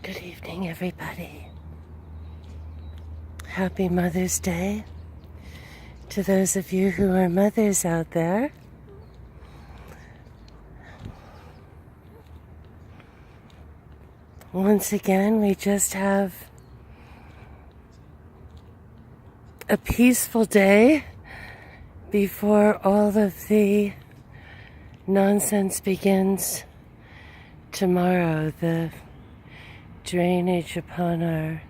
Good evening, everybody. Happy Mother's Day to those of you who are mothers out there. Once again, we just have a peaceful day before all of the nonsense begins tomorrow, the drainage upon our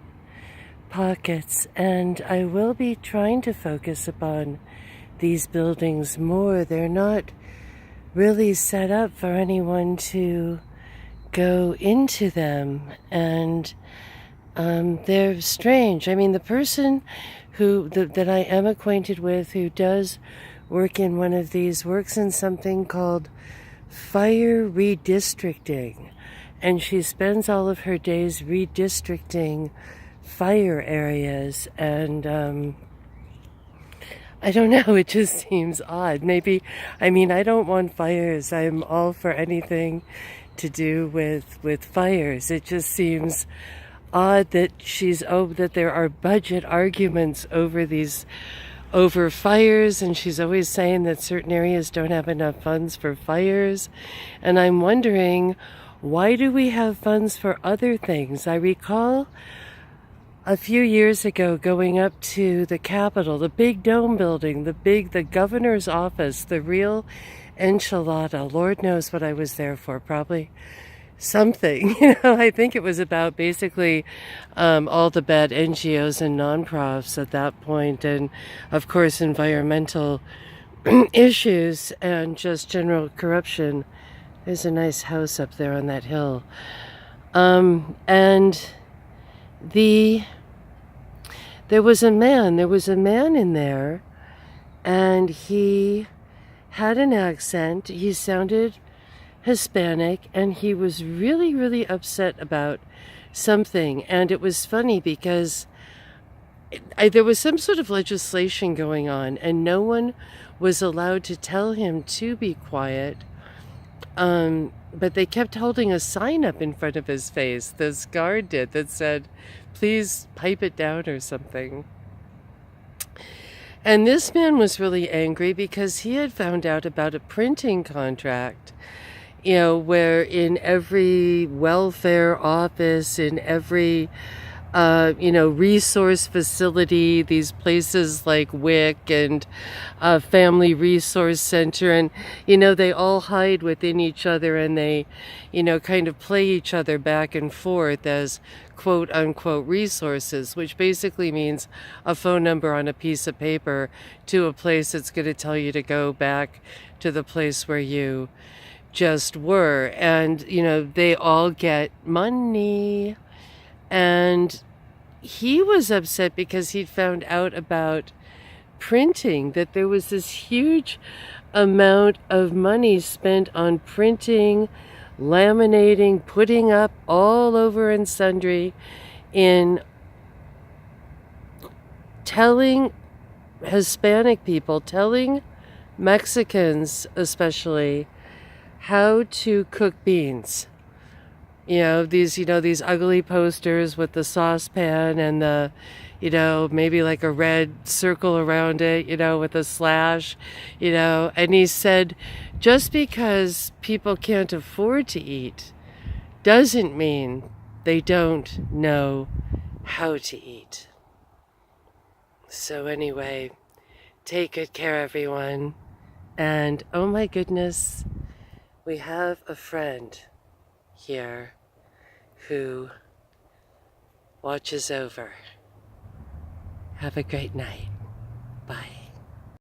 pockets, and I will be trying to focus upon these buildings more. They're not really set up for anyone to go into them, and they're strange. I mean, the person that I am acquainted with who does work in one of these works in something called fire redistricting, and she spends all of her days redistricting fire areas, and I don't know, it just seems odd. Maybe, I mean, I don't want fires. I'm all for anything to do with fires. It just seems odd that that there are budget arguments over fires, and she's always saying that certain areas don't have enough funds for fires. And I'm wondering, why do we have funds for other things? I recall a few years ago going up to the Capitol, the big dome building, the governor's office, the real enchilada. Lord knows what I was there for, probably something. I think it was about basically all the bad NGOs and non-profs at that point, and of course environmental issues and just general corruption. There's a nice house up there on that hill. And there was a man in there, and he had an accent. He sounded Hispanic, and he was really, really upset about something. And it was funny because there was some sort of legislation going on, and no one was allowed to tell him to be quiet. But they kept holding a sign up in front of his face, this guard did, that said, "Please pipe it down," or something. And this man was really angry because he had found out about a printing contract, where in every welfare office, in every resource facility, these places like WIC and Family Resource Center, and, they all hide within each other, and they, kind of play each other back and forth as quote unquote resources, which basically means a phone number on a piece of paper to a place that's going to tell you to go back to the place where you just were. And, they all get money. And he was upset because he'd found out about printing, that there was this huge amount of money spent on printing, laminating, putting up all over and sundry, in telling Hispanic people, telling Mexicans especially, how to cook beans. These ugly posters with the saucepan and the, maybe like a red circle around it, with a slash, and he said, just because people can't afford to eat doesn't mean they don't know how to eat. So anyway, take good care, everyone. And oh my goodness, we have a friend here who watches over. Have a great night. Bye.